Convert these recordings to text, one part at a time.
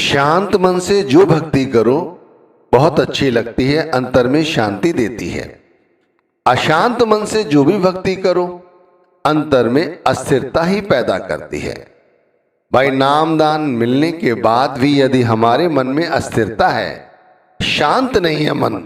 शांत मन से जो भक्ति करो बहुत अच्छी लगती है, अंतर में शांति देती है। अशांत मन से जो भी भक्ति करो अंतर में अस्थिरता ही पैदा करती है। भाई, नाम दान मिलने के बाद भी यदि हमारे मन में अस्थिरता है, शांत नहीं है मन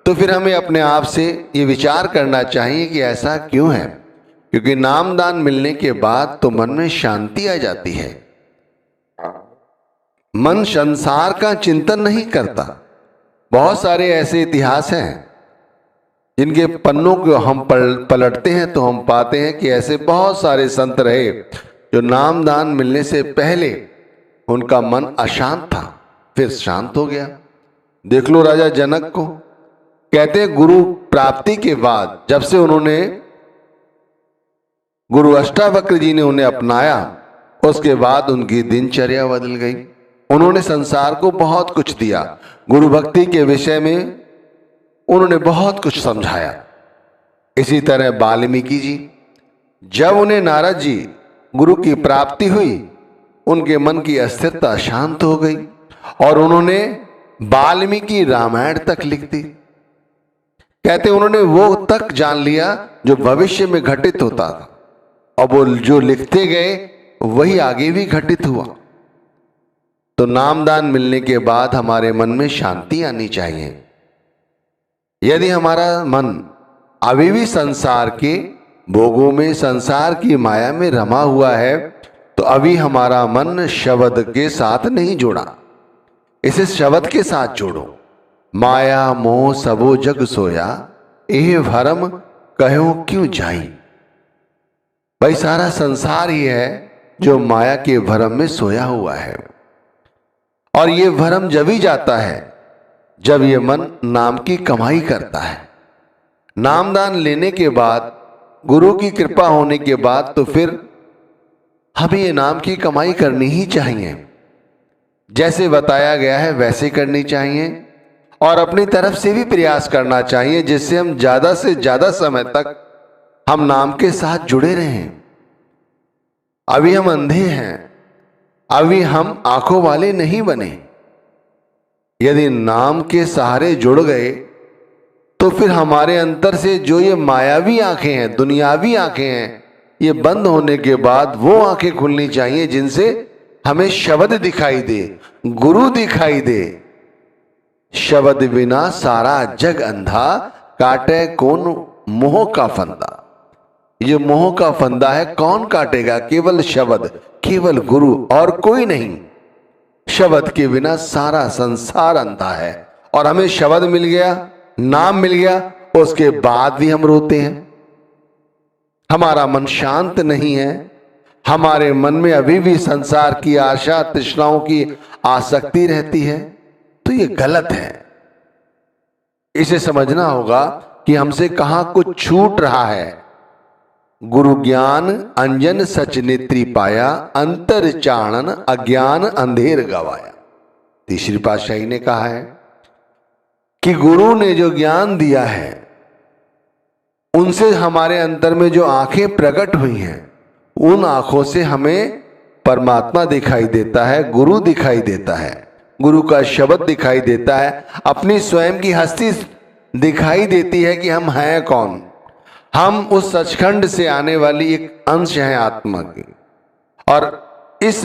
तो फिर हमें अपने आप से ये विचार करना चाहिए कि ऐसा क्यों है। क्योंकि नाम दान मिलने के बाद तो मन में शांति आ जाती है, मन संसार का चिंतन नहीं करता। बहुत सारे ऐसे इतिहास हैं जिनके पन्नों को हम पलटते हैं तो हम पाते हैं कि ऐसे बहुत सारे संत रहे जो नाम दान मिलने से पहले उनका मन अशांत था, फिर शांत हो गया। देख लो राजा जनक को, कहते हैं गुरु प्राप्ति के बाद जब से उन्होंने गुरु अष्टावक्र जी ने उन्हें अपनाया, उसके बाद उनकी दिनचर्या बदल गई। उन्होंने संसार को बहुत कुछ दिया, गुरु भक्ति के विषय में उन्होंने बहुत कुछ समझाया। इसी तरह वाल्मीकि जी, जब उन्हें नारद जी गुरु की प्राप्ति हुई, उनके मन की अस्थिरता शांत हो गई और उन्होंने वाल्मीकि रामायण तक लिख दी। कहते उन्होंने वो तक जान लिया जो भविष्य में घटित होता था, और वो जो लिखते गए वही आगे भी घटित हुआ। तो नामदान मिलने के बाद हमारे मन में शांति आनी चाहिए। यदि हमारा मन अभी भी संसार के भोगों में, संसार की माया में रमा हुआ है, तो अभी हमारा मन शब्द के साथ नहीं जुड़ा। इसे शब्द के साथ जोड़ो। माया मोह सबो जग सोया, एह भरम कहो क्यों जाई। भाई, सारा संसार ही है जो माया के भरम में सोया हुआ है, और ये भरम जब ही जाता है जब ये मन नाम की कमाई करता है। नामदान लेने के बाद, गुरु की कृपा होने के बाद, तो फिर हमें ये नाम की कमाई करनी ही चाहिए। जैसे बताया गया है वैसे करनी चाहिए, और अपनी तरफ से भी प्रयास करना चाहिए जिससे हम ज्यादा से ज्यादा समय तक हम नाम के साथ जुड़े रहें। अभी हम अंधे हैं, अभी हम आंखों वाले नहीं बने। यदि नाम के सहारे जुड़ गए तो फिर हमारे अंतर से जो ये मायावी आंखें हैं, दुनियावी आंखें हैं, ये बंद होने के बाद वो आंखें खुलनी चाहिए जिनसे हमें शब्द दिखाई दे, गुरु दिखाई दे। शब्द बिना सारा जग अंधा, काटे कौन मोह का फंदा। ये मोह का फंदा है, कौन काटेगा? केवल शब्द, केवल गुरु, और कोई नहीं। शब्द के बिना सारा संसार अंधा है। और हमें शब्द मिल गया, नाम मिल गया, उसके बाद भी हम रोते हैं। हमारा मन शांत नहीं है, हमारे मन में अभी भी संसार की आशा, तृष्णाओं की आसक्ति रहती है, तो ये गलत है। इसे समझना होगा कि हमसे कहां कुछ छूट रहा है। गुरु ज्ञान अंजन सच नेत्री पाया, अंतर चाणन अज्ञान अंधेर गवाया। तीसरी पातशाही ने कहा है कि गुरु ने जो ज्ञान दिया है, उनसे हमारे अंतर में जो आंखें प्रकट हुई हैं, उन आंखों से हमें परमात्मा दिखाई देता है, गुरु दिखाई देता है, गुरु का शब्द दिखाई देता है, अपनी स्वयं की हस्ती दिखाई देती है कि हम हैं कौन। हम उस सचखंड से आने वाली एक अंश हैं आत्मा की, और इस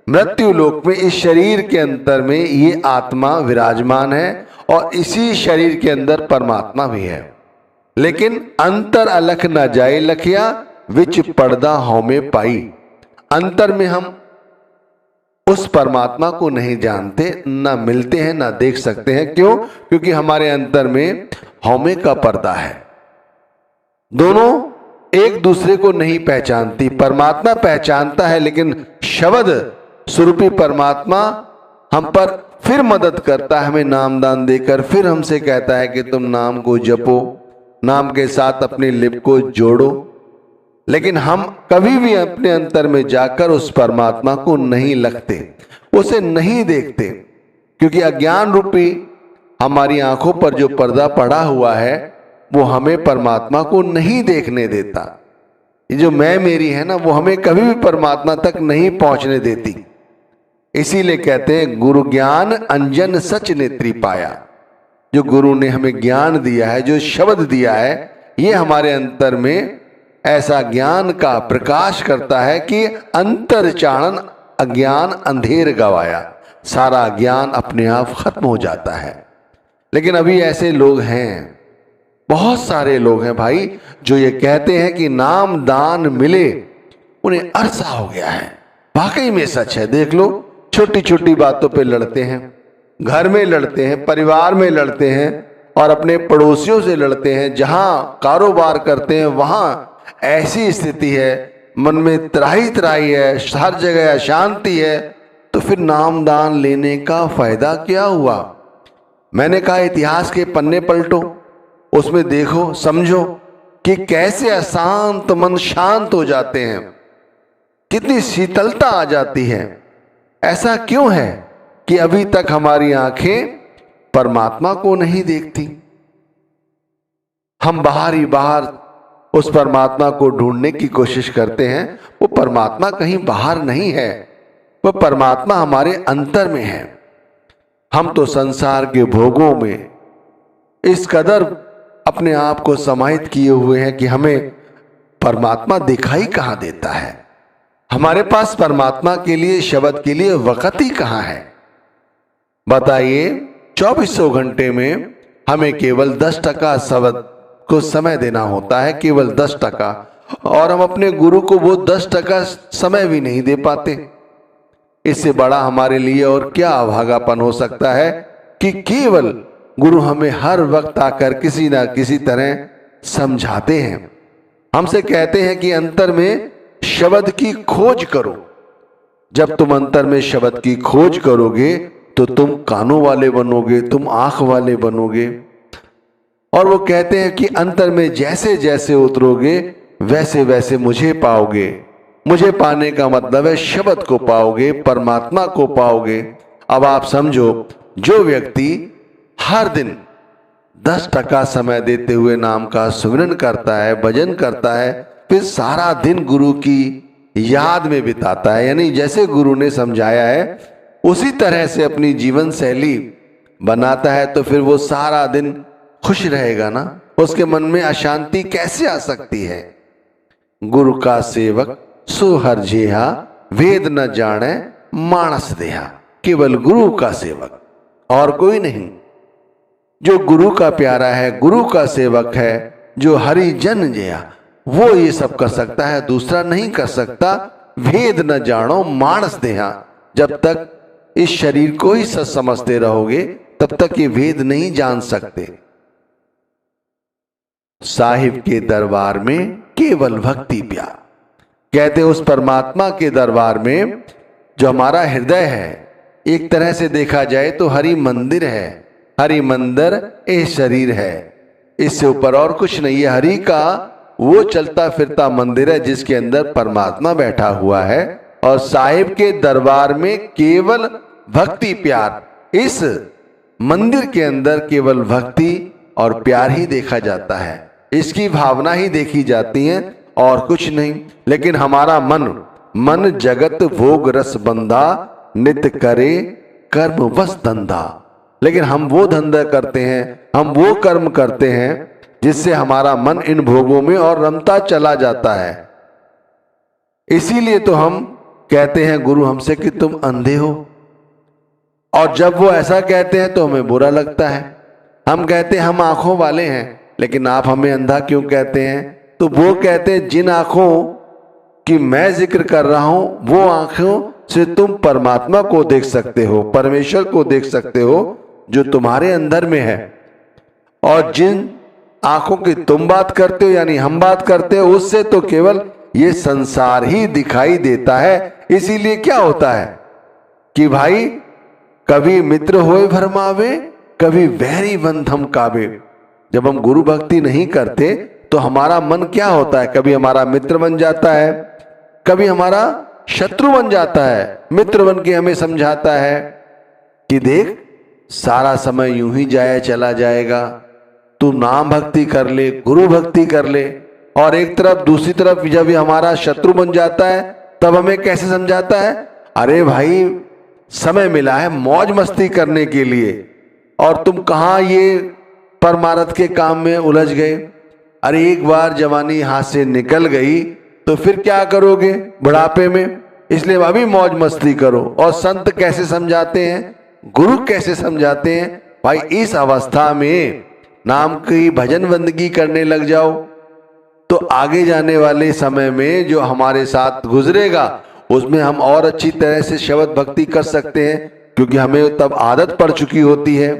मृत्यु लोक में, इस शरीर के अंतर में ये आत्मा विराजमान है, और इसी शरीर के अंदर परमात्मा भी है। लेकिन अंतर अलख न जाए लखिया, विच पर्दा हौ में पाई। अंतर में हम उस परमात्मा को नहीं जानते, ना मिलते हैं, ना देख सकते हैं। क्यों? क्योंकि हमारे अंतर में हौमे का पर्दा है। दोनों एक दूसरे को नहीं पहचानती। परमात्मा पहचानता है, लेकिन शब्द स्वरूपी परमात्मा हम पर फिर मदद करता है, हमें नाम दान देकर फिर हमसे कहता है कि तुम नाम को जपो, नाम के साथ अपनी लिप को जोड़ो। लेकिन हम कभी भी अपने अंतर में जाकर उस परमात्मा को नहीं लगते, उसे नहीं देखते, क्योंकि अज्ञान रूपी हमारी आंखों पर जो पर्दा पड़ा हुआ है वो हमें परमात्मा को नहीं देखने देता। ये जो मैं मेरी है ना, वो हमें कभी भी परमात्मा तक नहीं पहुंचने देती। इसीलिए कहते हैं गुरु ज्ञान अंजन सच नेत्री पाया। जो गुरु ने हमें ज्ञान दिया है, जो शब्द दिया है, ये हमारे अंतर में ऐसा ज्ञान का प्रकाश करता है कि अंतर चाणन अज्ञान अंधेर गवाया, सारा ज्ञान अपने आप खत्म हो जाता है। लेकिन अभी ऐसे लोग हैं, बहुत सारे लोग हैं भाई, जो ये कहते हैं कि नाम दान मिले, उन्हें अरसा हो गया है। वाकई में सच है। देख लो, छोटी छोटी बातों पे लड़ते हैं, घर में लड़ते हैं, परिवार में लड़ते हैं और अपने पड़ोसियों से लड़ते हैं। जहां कारोबार करते हैं वहां ऐसी स्थिति है, मन में त्राही त्राही है, हर जगह अशांति है, तो फिर नाम दान लेने का फायदा क्या हुआ? मैंने कहा इतिहास के पन्ने पलटो, उसमें देखो, समझो कि कैसे अशांत मन शांत हो जाते हैं, कितनी शीतलता आ जाती है। ऐसा क्यों है कि अभी तक हमारी आंखें परमात्मा को नहीं देखती? हम बाहर ही बाहर उस परमात्मा को ढूंढने की कोशिश करते हैं। वो परमात्मा कहीं बाहर नहीं है, वो परमात्मा हमारे अंतर में है। हम तो संसार के भोगों में इस कदर अपने आप को समाहित किए हुए हैं कि हमें परमात्मा दिखाई कहां देता है। हमारे पास परमात्मा के लिए, शब्द के लिए वक्त ही कहां है? बताइए, 2400 घंटे में हमें केवल 10% शब्द को समय देना होता है, केवल 10%, और हम अपने गुरु को वो 10% समय भी नहीं दे पाते। इससे बड़ा हमारे लिए और क्या अभागापन हो सकता है कि केवल गुरु हमें हर वक्त आकर किसी ना किसी तरह समझाते हैं, हमसे कहते हैं कि अंतर में शब्द की खोज करो। जब तुम अंतर में शब्द की खोज करोगे तो तुम कानों वाले बनोगे, तुम आंख वाले बनोगे। और वो कहते हैं कि अंतर में जैसे जैसे उतरोगे वैसे वैसे मुझे पाओगे। मुझे पाने का मतलब है शब्द को पाओगे, परमात्मा को पाओगे। अब आप समझो, जो व्यक्ति हर दिन 10% समय देते हुए नाम का सुमिरन करता है, भजन करता है, फिर सारा दिन गुरु की याद में बिताता है, यानी जैसे गुरु ने समझाया है उसी तरह से अपनी जीवन शैली बनाता है, तो फिर वो सारा दिन खुश रहेगा ना। उसके मन में अशांति कैसे आ सकती है? गुरु का सेवक सो हर जेहा, वेद न जाने मानस देहा। केवल गुरु का सेवक और कोई नहीं। जो गुरु का प्यारा है, गुरु का सेवक है, जो हरि जन जया, वो ये सब कर सकता है, दूसरा नहीं कर सकता। वेद न जानो मानस देहा। जब तक इस शरीर को ही सच समझते रहोगे तब तक ये वेद नहीं जान सकते। साहिब के दरबार में केवल भक्ति प्यार। कहते उस परमात्मा के दरबार में जो हमारा हृदय है, एक तरह से देखा जाए तो हरि मंदिर है। हरि मंदिर ए शरीर है, इससे ऊपर और कुछ नहीं है। हरि का वो चलता फिरता मंदिर है जिसके अंदर परमात्मा बैठा हुआ है। और साहिब के दरबार में केवल भक्ति प्यार। इस मंदिर के अंदर केवल भक्ति और प्यार ही देखा जाता है, इसकी भावना ही देखी जाती है और कुछ नहीं। लेकिन हमारा मन जगत भोग रस बंधा, नित्य करे कर्म बस धंधा। लेकिन हम वो धंधा करते हैं, हम वो कर्म करते हैं जिससे हमारा मन इन भोगों में और रमता चला जाता है। इसीलिए तो हम कहते हैं गुरु हमसे कि तुम अंधे हो, और जब वो ऐसा कहते हैं तो हमें बुरा लगता है। हम कहते हैं हम आंखों वाले हैं, लेकिन आप हमें अंधा क्यों कहते हैं? तो वो कहते हैं जिन आंखों की मैं जिक्र कर रहा हूं, वो आंखों से तुम परमात्मा को देख सकते हो, परमेश्वर को देख सकते हो जो तुम्हारे अंदर में है। और जिन आंखों की तुम बात करते हो, यानी हम बात करते हो, उससे तो केवल ये संसार ही दिखाई देता है। इसीलिए क्या होता है कि भाई कभी मित्र होए भरमावे, कभी वैरी बंध हम कावे। जब हम गुरु भक्ति नहीं करते तो हमारा मन क्या होता है? कभी हमारा मित्र बन जाता है, कभी हमारा शत्रु बन जाता है। मित्र बन के हमें समझाता है कि देख सारा समय यूं ही जाया चला जाएगा, तू नाम भक्ति कर ले, गुरु भक्ति कर ले। और एक तरफ दूसरी तरफ जब हमारा शत्रु बन जाता है तब हमें कैसे समझाता है? अरे भाई समय मिला है मौज मस्ती करने के लिए, और तुम कहाँ ये परमार्थ के काम में उलझ गए। अरे एक बार जवानी हाथ से निकल गई तो फिर क्या करोगे बुढ़ापे में, इसलिए अभी मौज मस्ती करो। और संत कैसे समझाते हैं, गुरु कैसे समझाते हैं, भाई इस अवस्था में नाम की भजन बंदगी करने लग जाओ तो आगे जाने वाले समय में जो हमारे साथ गुजरेगा उसमें हम और अच्छी तरह से शब्द भक्ति कर सकते हैं, क्योंकि हमें तब आदत पड़ चुकी होती है।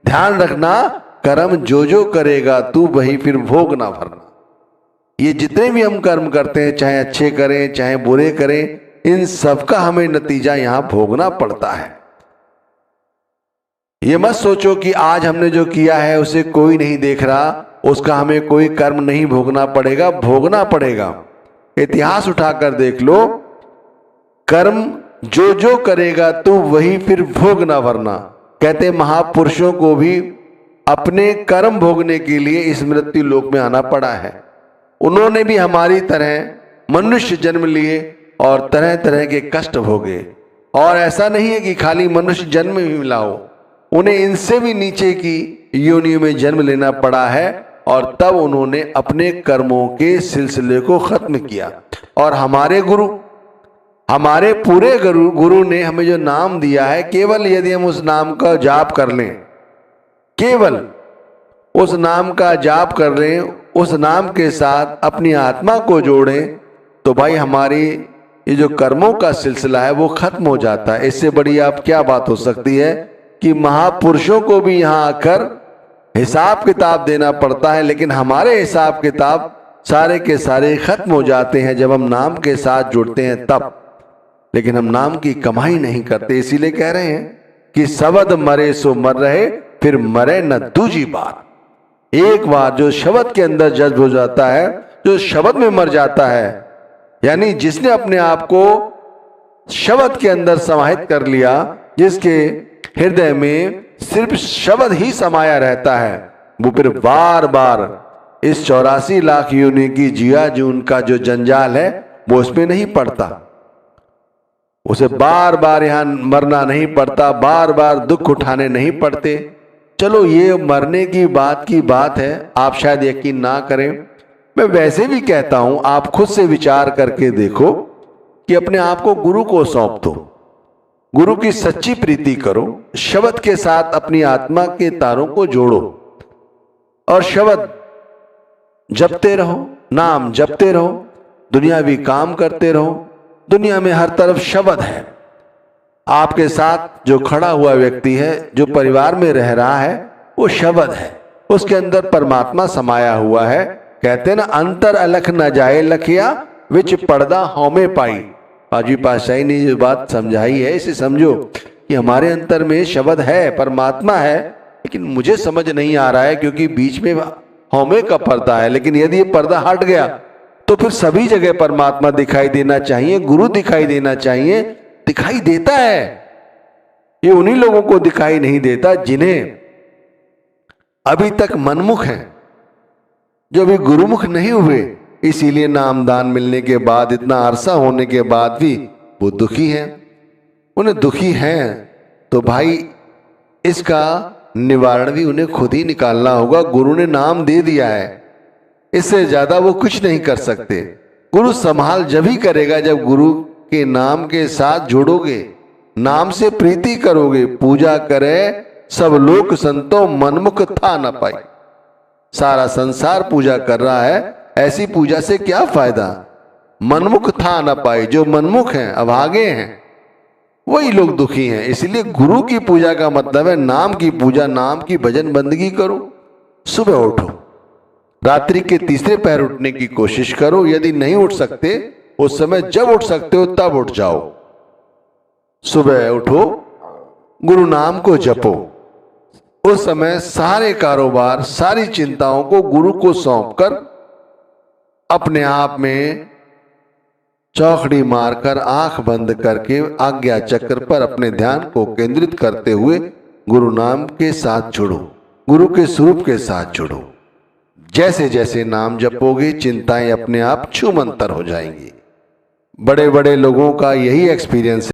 ध्यान रखना, कर्म जो जो करेगा तू वही फिर भोग ना भरना। ये जितने भी हम कर्म करते हैं, चाहे अच्छे करें चाहे बुरे करें, इन सब का हमें नतीजा यहां भोगना पड़ता है। ये मत सोचो कि आज हमने जो किया है उसे कोई नहीं देख रहा, उसका हमें कोई कर्म नहीं भोगना पड़ेगा, भोगना पड़ेगा। इतिहास उठाकर देख लो, कर्म जो जो करेगा तू वही फिर भोग ना भरना। कहते महापुरुषों को भी अपने कर्म भोगने के लिए इस मृत्यु लोक में आना पड़ा है। उन्होंने भी हमारी तरह मनुष्य जन्म लिए और तरह तरह के कष्ट भोगे। और ऐसा नहीं है कि खाली मनुष्य जन्म ही मिला हो, उन्हें इनसे भी नीचे की योनियों में जन्म लेना पड़ा है, और तब उन्होंने अपने कर्मों के सिलसिले को खत्म किया। और हमारे गुरु, हमारे पूरे गुरु ने हमें जो नाम दिया है, केवल यदि हम उस नाम का जाप कर लें, केवल उस नाम का जाप कर लें, उस नाम के साथ अपनी आत्मा को जोड़ें, तो भाई हमारी ये जो कर्मों का सिलसिला है वो खत्म हो जाता है। इससे बड़ी आप क्या बात हो सकती है कि महापुरुषों को भी यहाँ आकर हिसाब किताब देना पड़ता है, लेकिन हमारे हिसाब किताब सारे के सारे खत्म हो जाते हैं जब हम नाम के साथ जुड़ते हैं तब। लेकिन हम नाम की कमाई नहीं करते, इसीलिए कह रहे हैं कि शब्द मरे सो मर रहे, फिर मरे न दूजी बार। एक बार जो शब्द के अंदर जज्ब हो जाता है, जो शब्द में मर जाता है, यानी जिसने अपने आप को शब्द के अंदर समाहित कर लिया, जिसके हृदय में सिर्फ शब्द ही समाया रहता है, वो फिर बार बार इस 84 लाख योनि की जिया जून का जो जंजाल है वो उसमें नहीं पड़ता। उसे बार बार यहां मरना नहीं पड़ता, बार बार दुख उठाने नहीं पड़ते। चलो ये मरने की बात है, आप शायद यकीन ना करें, मैं वैसे भी कहता हूं आप खुद से विचार करके देखो कि अपने आप को गुरु को सौंप दो, गुरु की सच्ची प्रीति करो, शब्द के साथ अपनी आत्मा के तारों को जोड़ो और शब्द जपते रहो, नाम जपते रहो, दुनियावी काम करते रहो। दुनिया में हर तरफ शब्द है। आपके साथ जो खड़ा हुआ व्यक्ति है, जो परिवार में रह रहा है, वो शब्द है, उसके अंदर परमात्मा समाया हुआ है। कहते हैं ना, अंतर अलख न जाए लखिया विच पर्दा हौमे पाई। पाजी पातशाही ने जो बात समझाई है, इसे समझो कि हमारे अंतर में शब्द है, परमात्मा है, लेकिन मुझे समझ नहीं आ रहा है क्योंकि बीच में हौमे का पर्दा है। लेकिन यदि ये पर्दा हट गया तो फिर सभी जगह परमात्मा दिखाई देना चाहिए, गुरु दिखाई देना चाहिए। दिखाई देता है, ये उन्हीं लोगों को दिखाई नहीं देता जिन्हें अभी तक मनमुख हैं, जो अभी गुरुमुख नहीं हुए। इसीलिए नामदान मिलने के बाद, इतना अरसा होने के बाद भी वो दुखी हैं। उन्हें दुखी हैं तो भाई इसका निवारण भी उन्हें खुद ही निकालना होगा। गुरु ने नाम दे दिया है, इससे ज्यादा वो कुछ नहीं कर सकते। गुरु संभाल जब ही करेगा जब गुरु के नाम के साथ जुड़ोगे, नाम से प्रीति करोगे। पूजा करे सब लोग संतो मनमुख था न पाई। सारा संसार पूजा कर रहा है, ऐसी पूजा से क्या फायदा। मनमुख था न पाई, जो मनमुख हैं, अभागे हैं, वही लोग दुखी हैं। इसलिए गुरु की पूजा का मतलब है नाम की पूजा, नाम की भजन बंदगी करो। सुबह उठो, रात्रि के तीसरे पहर उठने की कोशिश करो। यदि नहीं उठ सकते, उस समय जब उठ सकते हो तब उठ जाओ। सुबह उठो, गुरु नाम को जपो। उस समय सारे कारोबार, सारी चिंताओं को गुरु को सौंपकर अपने आप में चौखड़ी मारकर आंख बंद करके आज्ञा चक्र पर अपने ध्यान को केंद्रित करते हुए गुरु नाम के साथ जुड़ो, गुरु के स्वरूप के साथ जुड़ो। जैसे जैसे नाम जपोगे चिंताएं अपने आप छूमंतर हो जाएंगी। बड़े बड़े लोगों का यही एक्सपीरियंस है।